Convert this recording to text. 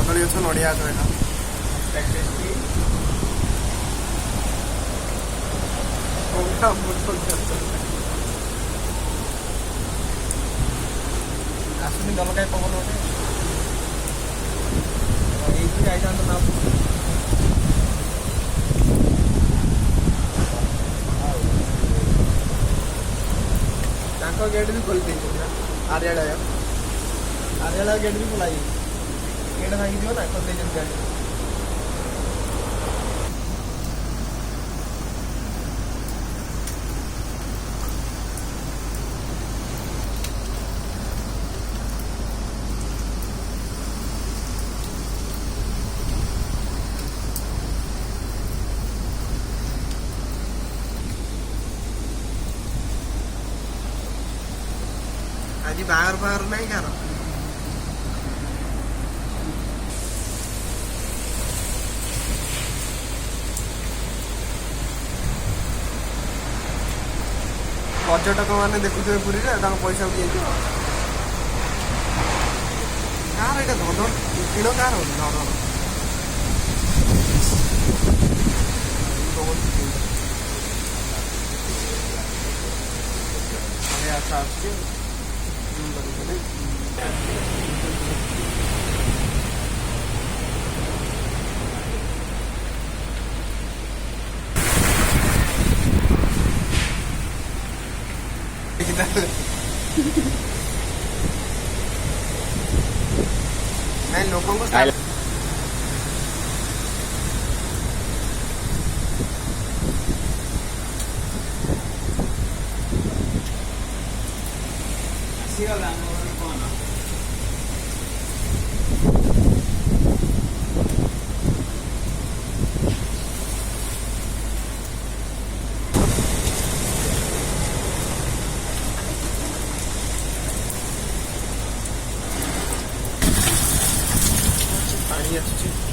कदली गछ नड़िया गछ एटा आसुनी दलकाय पवन गोटे ये जाता ना गेट भी खोल आर्याला गेट भी खोल गेट भांगी दिव ना खोल गाड़ी आज बाहर बाहर नहीं कर पर्यटक मैंने देखुए पुरी पैसा उठी जाए कार यहाँ धन किण कार धन आशा मैं लोगों को पानी अच्छी